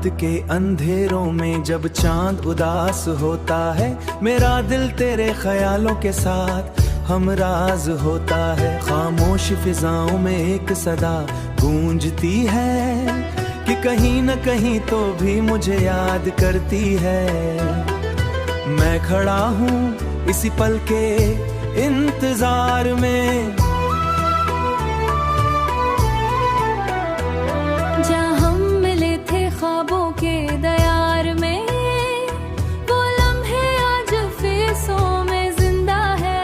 रात के अंधेरों में जब चांद उदास होता है, मेरा दिल तेरे ख्यालों के साथ हमराज होता है। खामोश फिजाओं में एक सदा गूंजती है कि कहीं न कहीं तो भी मुझे याद करती है। मैं खड़ा हूँ इसी पल के इंतजार में, जहाँ हम मिले थे ख्वाबों के दयार में, वो लम्हे आज फेसों में जिंदा है।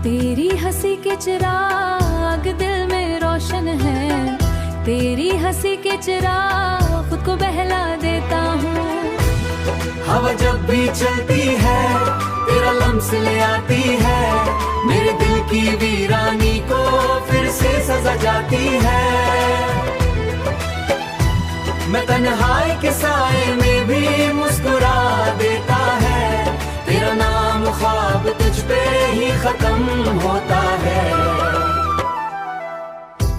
तेरी हंसी के चिराग दिल में रोशन है, तेरी हंसी के चिराग खुद को बहला देता हूँ। हवा जब भी चलती है तेरा लम्स ले आती है, मेरे दिल की वीरानी को फिर से सजा जाती है। मैं तन्हाई के साए में भी मुस्कुरा देता है, तेरा नाम ख्वाब तुझ पे ही खत्म होता है।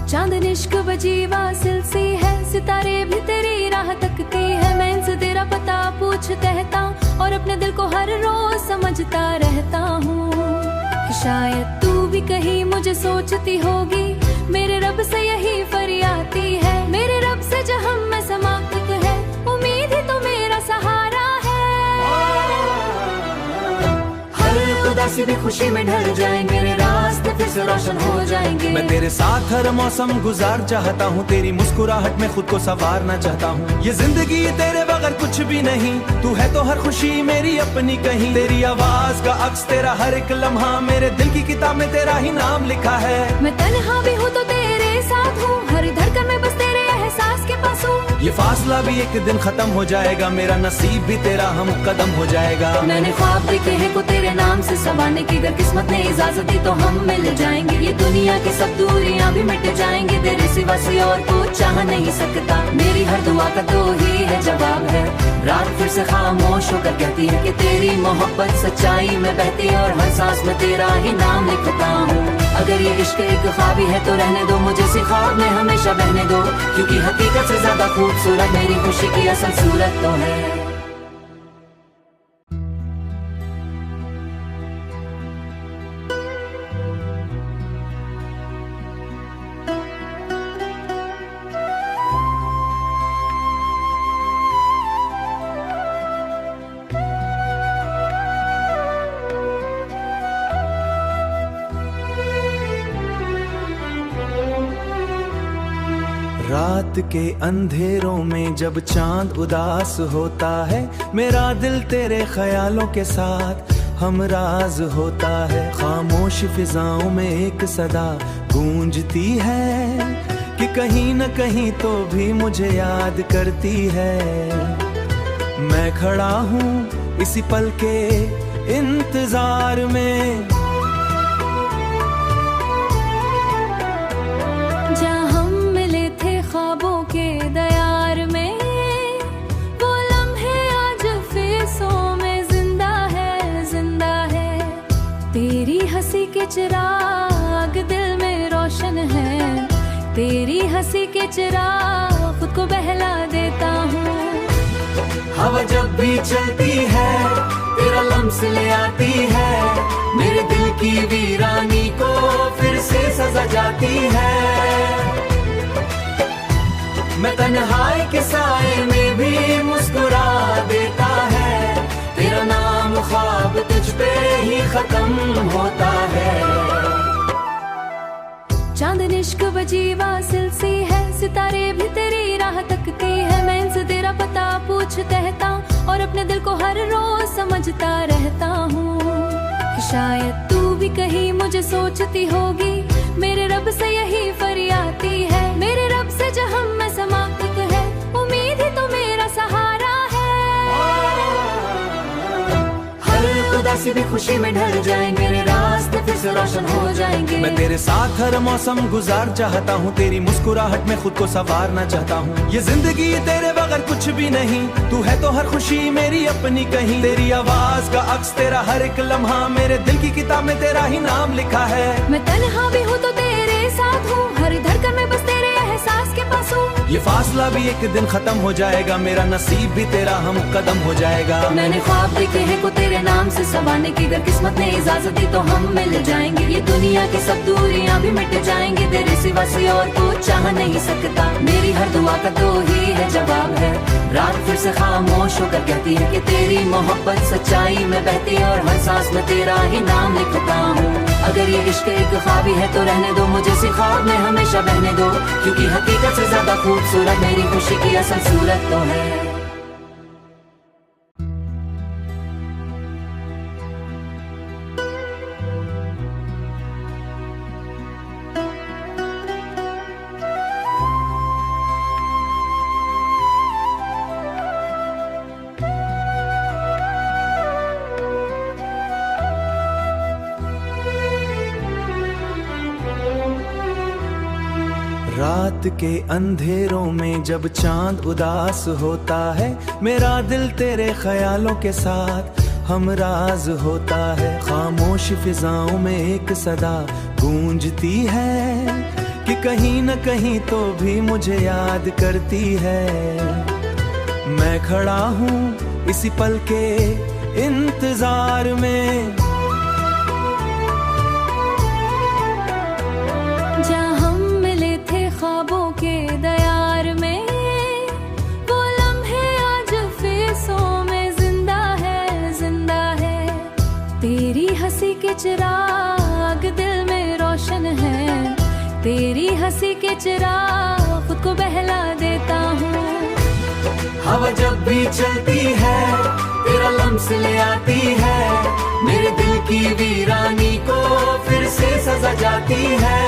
चांद निश्क बजीवा सिलसी है, सितारे भी तेरी राह तकती है। मैं इनसे तेरा पता पूछ कहता और अपने दिल को हर रोज समझता रहता हूँ कि शायद तू भी कहीं मुझे सोचती होगी। मेरे रब से यही फरियादी है, मेरे रब से जहाँ मैं समाप्त है, उम्मीद ही तो मेरा सहारा है। हर उदासी भी खुशी में ढल जाए, मेरे रास्ते फिर से रोशन हो जाएंगे। मैं तेरे साथ हर मौसम गुजार चाहता हूँ, तेरी मुस्कुराहट में खुद को संवारना चाहता हूँ। ये जिंदगी तेरे बगैर कुछ भी नहीं, तू है तो हर खुशी मेरी अपनी कहीं। तेरी आवाज का अक्स तेरा हर एक लम्हा, मेरे दिल की किताब में तेरा ही नाम लिखा है। मैं तन्हा भी हूँ तो तेरे साथ हूँ, हर धड़कन में बस तेरे एहसास के पास हूँ। ये फासला भी एक दिन खत्म हो जाएगा, मेरा नसीब भी तेरा हम कदम हो जाएगा। मैंने ख्वाब देखे हैं को तेरे नाम से संवारने की, अगर किस्मत ने इजाजत दी तो हम मिल जाएंगे। ये दुनिया की सब दूरियां भी मिट जाएंगे, तेरे सिवा से और को चाह नहीं सकता। मेरी हर दुआ का तो ही है जवाब है, रात फिर से खामोश होकर कहती है कि तेरी मोहब्बत सच्चाई में बहती है और हर सांस में तेरा ही नाम लिखता हूँ। अगर ये इश्क एक ख्वाब है तो रहने दो मुझे, इसी ख्वाब में हमेशा बहने दो, क्योंकि हकीकत से ज्यादा खूबसूरत मेरी खुशी की असल सूरत तो है। रात के अंधेरों में जब चांद उदास होता है, मेरा दिल तेरे ख्यालों के साथ हमराज होता है। खामोश फिजाओं में एक सदा गूंजती है कि कहीं न कहीं तो भी मुझे याद करती है। मैं खड़ा हूँ इसी पल के इंतजार में, ख्वाबों के दयार में, वो लम्हे आज फेसों में जिंदा है। तेरी हंसी के चिराग दिल में रोशन है, तेरी हंसी के चिराग खुद को बहला देता हूँ। हवा जब भी चलती है तेरा लम्स ले आती है, मेरे दिल की वीरानी को फिर से सजा जाती है। मैं तन्हाई के साए में भी मुस्कुरा देता है, तेरा नाम ख्वाब तुझ पे ही खत्म होता है। चांद निश्क बजीवा सिलसी है, सितारे भी तेरी राह तकती है। मैं इनसे तेरा पता पूछ कहता और अपने दिल को हर रोज समझता रहता हूँ कि शायद तू भी कहीं मुझे सोचती होगी। मेरे रब से यही फरियादी है, मेरे रब से जहाँ मैं समाप्त है, उम्मीद ही तो मेरा सहारा है। हर उदासी भी खुशी में ढल जाए, मेरे रास्ते फिर से रोशन हो जाएंगे। मैं तेरे साथ हर मौसम गुजार चाहता हूँ, तेरी मुस्कुराहट में खुद को संवारना चाहता हूँ। ये जिंदगी तेरे बगैर कुछ भी नहीं, तू है तो हर खुशी मेरी अपनी कहीं। तेरी आवाज का अक्स तेरा हर एक लम्हा, मेरे दिल की किताब में तेरा ही नाम लिखा है। मैं तन्हा भी हूँ तो तेरे साथ हूँ, हर धड़कन में बस तेरे एहसास के पास हूँ। ये फासला भी एक दिन खत्म हो जाएगा, मेरा नसीब भी तेरा हम कदम हो जाएगा। मैंने ख्वाब देखे हैं को तेरे नाम से सवाने की, अगर किस्मत ने इजाजत दी तो हम मिल जाएंगे। ये दुनिया की सब दूरियां भी मिट जाएंगी, तेरे सिवा से और को चाह नहीं सकता। मेरी हर दुआ का तो ही है जवाब है, रात फिर से खामोश होकर कहती है कि तेरी मोहब्बत सच्चाई में बहती है और हर सांस में तेरा ही नाम लिखता हूँ। अगर ये इश्क एक ख्वाबी है तो रहने दो, मुझे इसी ख्वाब में हमेशा बहने दो, क्योंकि हकीकत से ज्यादा खूबसूरत मेरी खुशी की असल सूरत तो है। रात के अंधेरों में जब चांद उदास होता है, मेरा दिल तेरे ख्यालों के साथ हमराज होता है। खामोश फिजाओं में एक सदा गूंजती है कि कहीं न कहीं तो भी मुझे याद करती है। मैं खड़ा हूँ इसी पल के इंतजार में, ख्वाबों के दयार में वो लम्हे आज फेसों में जिंदा है। तेरी हंसी के चिराग दिल में रोशन है, तेरी हंसी के चिराग खुद को बहला देता हूँ। हवा जब भी चलती है तेरा लम्स ले आती है, मेरे दिल की वीरानी को फिर से सजा जाती है।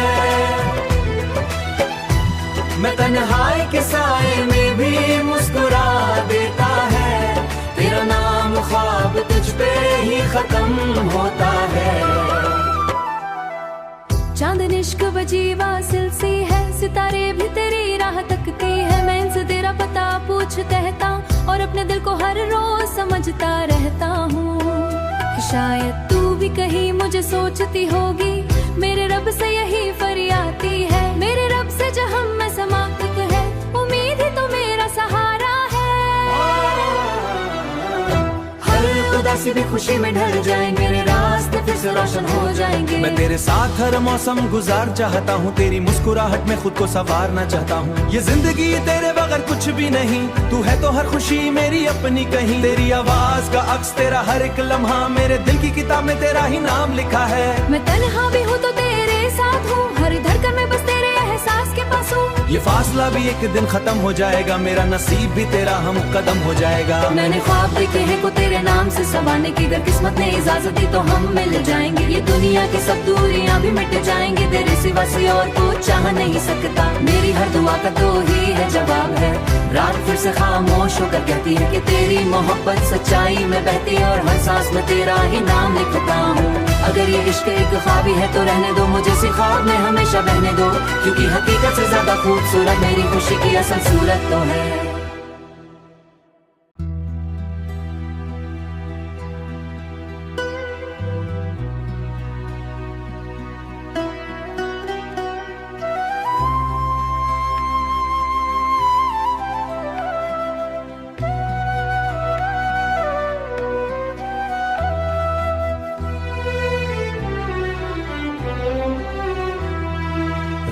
मैं तन्हाई के साए में भी मुस्कुरा देता है, तेरा नाम ख्वाब तुझ पे ही खत्म होता है। चांद निश्क वजीवा सिलसी है, सितारे भी तेरी राह तकती है। मैं इनसे तेरा पता पूछ कहता और अपने दिल को हर रोज समझता रहता हूँ। शायद तू भी कहीं मुझे सोचती होगी, मेरे रब से यही फरियादी है। मेरे रब से जहाँ मैं समाप्त है, उम्मीद ही तो मेरा सहारा है। हर उदासी भी खुशी में ढल जाएंगे, मेरे रास्ते फिर से रोशन हो जाएंगे। मैं तेरे साथ हर मौसम गुजार चाहता हूँ, तेरी मुस्कुराहट में खुद को संवारना चाहता हूँ। ये जिंदगी तेरे बगैर कुछ भी नहीं, तू है तो हर खुशी मेरी अपनी कहीं। तेरी आवाज का अक्स तेरा हर एक लम्हा, मेरे दिल की किताब में तेरा ही नाम लिखा है। मैं तन्हा भी हूँ तो तेरे साथ हूँ, हर धड़कन में बस तेरे एहसास के पास हूँ। ये फासला भी एक दिन खत्म हो जाएगा, मेरा नसीब भी तेरा हम कदम हो जाएगा। मैंने ख्वाब देखे हैं को तेरे नाम से सवाने की, अगर किस्मत ने इजाजत दी तो हम मिल जाएंगे। ये दुनिया की सब दूरियां भी मिट जाएंगी, तेरे सिवा से और को चाह नहीं सकता। मेरी हर दुआ का तो ही है जवाब है, रात फिर से खामोश होकर कहती है कि तेरी मोहब्बत सच्चाई में बहती है और हर सांस में तेरा ही नाम लिखता हूँ। अगर ये इश्क एक ख्वाबी है तो रहने दो, मुझे इसी ख्वाब में हमेशा बहने दो, क्योंकि हकीकत से ज्यादा खूबसूरत मेरी खुशी की असल सूरत तो है।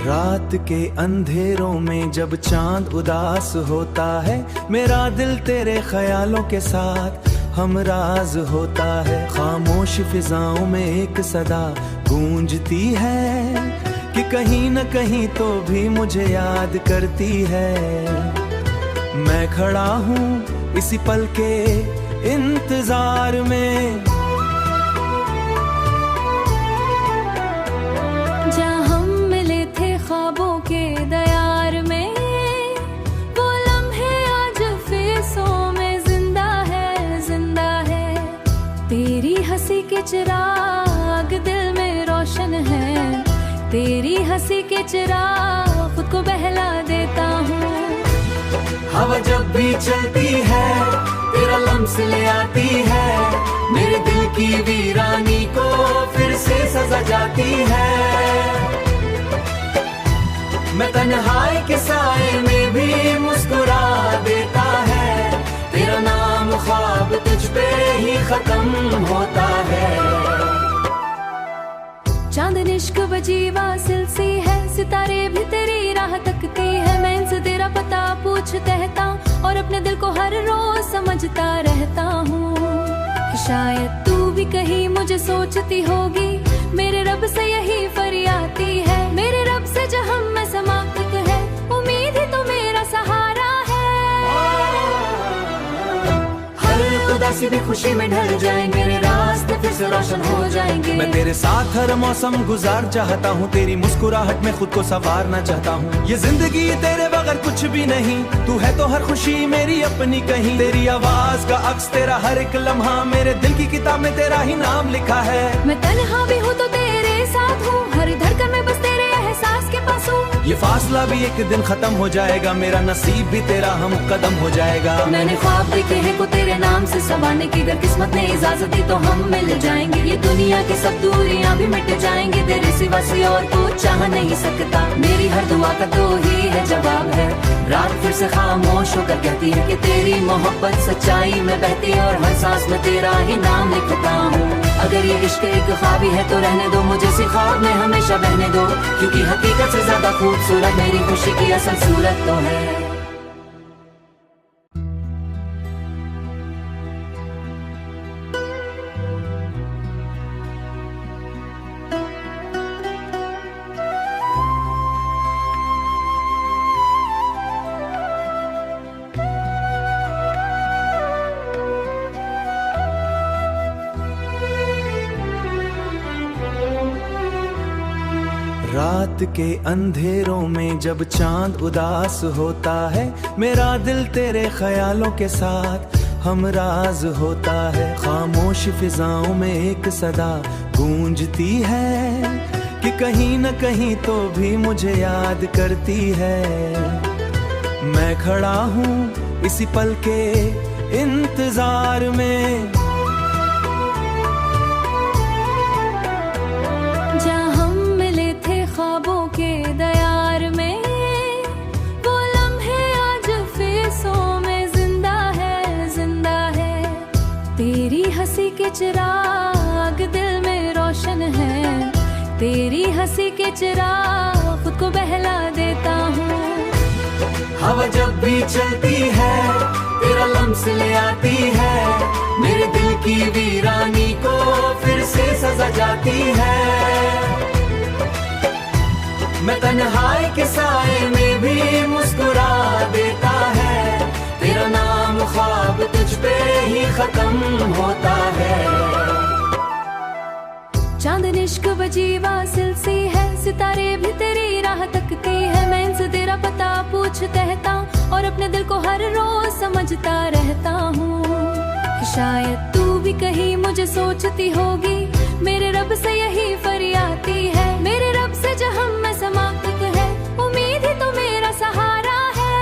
रात के अंधेरों में जब चांद उदास होता है, मेरा दिल तेरे ख्यालों के साथ हमराज होता है। खामोश फिजाओं में एक सदा गूंजती है कि कहीं न कहीं तो भी मुझे याद करती है। मैं खड़ा हूँ इसी पल के इंतजार में, ख्वाबों के दयार में वो लम्हे आज फेसों में जिंदा है। तेरी हंसी के चिराग दिल में रोशन है, तेरी हंसी के चिराग खुद को बहला देता हूँ। हवा जब भी चलती है तेरा लम्स ले आती है, मेरे दिल की वीरानी को फिर से सजा जाती है। मैं तन्हाई के साए में भी मुस्कुरा देता है, तेरा नाम ख्वाब तुझ पे ही खत्म होता है। चांद इश्क बजी वासिल सी है, सितारे भी तेरी राह तकती है। मैं इनसे तेरा पता पूछता रहता और अपने दिल को हर रोज समझता रहता हूँ कि शायद तू भी कहीं मुझे सोचती होगी। मेरे रब से यही फरियादी है, मेरे रब से जो हम में समाप्त है, उम्मीद ही तो मेरा सहारा है। हर उदासी भी खुशी में ढल जाएंगे, मेरे रास्ते फिर से रोशन हो जाएंगे। मैं तेरे साथ हर मौसम गुजार चाहता हूँ, तेरी मुस्कुराहट में खुद को संवारना चाहता हूँ। ये जिंदगी तेरे बगैर कुछ भी नहीं, तू है तो हर खुशी मेरी अपनी कहीं। तेरी आवाज का अक्स तेरा हर एक लम्हा, मेरे दिल की किताब में तेरा ही नाम लिखा है। मैं तन्हा भी हूँ तो तेरे साथ हूँ, हर धड़कन में बस तेरे एहसास के पास हूँ। ये फासला भी एक दिन खत्म हो जाएगा, मेरा नसीब भी तेरा हम कदम हो जाएगा। मैंने ख्वाब देखे हैं को तेरे नाम से सवाने की, अगर किस्मत ने इजाजत दी तो हम मिल जाएंगे। ये दुनिया की सब दूरियां भी मिट जाएंगी, तेरे सिवा से और को चाह नहीं सकता। मेरी हर दुआ का तो ही है जवाब है, रात फिर से खामोश होकर कहती है कि तेरी मोहब्बत सच्चाई में बहती है, और हर सांस में तेरा ही नाम लिखता हूँ। अगर ये इश्क एक ख्वाबी है तो रहने दो मुझे, इसी ख्वाब में हमेशा बहने दो, क्योंकि हकीकत से ज्यादा खूबसूरत मेरी खुशी की असल सूरत तो है। रात के अंधेरों में जब चांद उदास होता है, मेरा दिल तेरे ख्यालों के साथ हमराज होता है। खामोश फिजाओं में एक सदा गूंजती है कि कहीं न कहीं तो भी मुझे याद करती है। मैं खड़ा हूँ इसी पल के इंतजार में, ख्वाबों के दयार में वो लम्हे आज फेसों में जिंदा है। तेरी हंसी के चिराग दिल में रोशन है, तेरी हंसी के चिराग खुद को बहला देता हूँ। हवा जब भी चलती है तेरा लम्स ले आती है, मेरे दिल की वीरानी को फिर से सजा जाती है। मैं तन्हाई के साए में भी मुस्कुरा देता है, तेरा नाम ख्वाब तुझ पे ही खत्म होता है। चांद इश्क बजी वासिल सी है, सितारे भी तेरी राह तकती है। मैं इनसे तेरा पता पूछता रहता और अपने दिल को हर रोज समझता रहता हूँ कि शायद तू भी कहीं मुझे सोचती होगी। मेरे रब से यही फरियादी है, मेरे रब से जो हम में समाप्त है, उम्मीद ही तो मेरा सहारा है।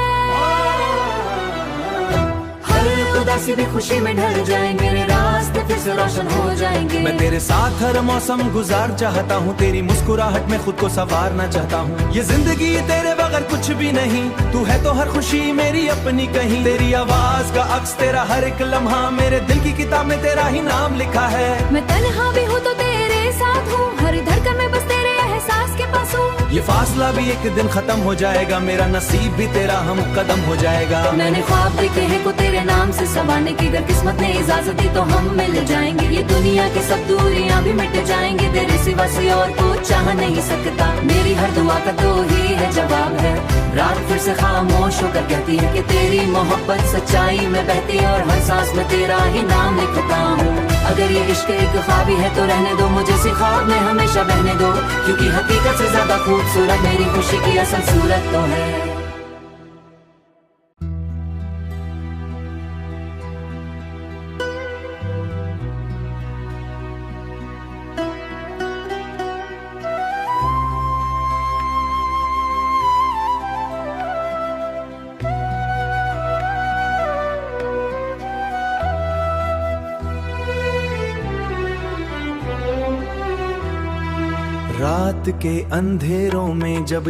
हर उदासी भी खुशी में ढल जाएंगे, मेरे रास्ते फिर से रोशन हो जाएंगे। मैं तेरे साथ हर मौसम गुजार चाहता हूँ, तेरी मुस्कुराहट में खुद को संवारना चाहता हूँ। ये जिंदगी तेरे बगैर कुछ भी नहीं, तू है तो हर खुशी मेरी अपनी कहीं। तेरी आवाज का अक्स तेरा हर एक लम्हा, मेरे दिल की किताब में तेरा ही नाम लिखा है। मैं तन्हा भी हूँ तो तेरे साथ हूँ, हर धड़कन में बस तेरे एहसास के पास हूँ। ये फासला भी एक दिन खत्म हो जाएगा, मेरा नसीब भी तेरा हम कदम हो जाएगा। मैंने ख्वाब देखे हैं को तेरे नाम से सवाने की, अगर किस्मत ने इजाजत दी तो हम मिल जाएंगे। ये दुनिया की सब दूरियां भी मिट जाएंगी, तेरे सिवा से और को चाह नहीं सकता। मेरी हर दुआ का तो ही है जवाब है, रात फिर से खामोश होकर कहती है कि तेरी मोहब्बत सच्चाई में बहती है, और हर सांस में तेरा ही नाम लिखता हूँ। अगर ये इश्क एक ख्वाबी है तो रहने दो मुझे, इसी ख्वाब में हमेशा बहने दो, क्योंकि हकीकत से ज्यादा खूबसूरत मेरी खुशी की असल सूरत तो है। रात के अंधेरों में जब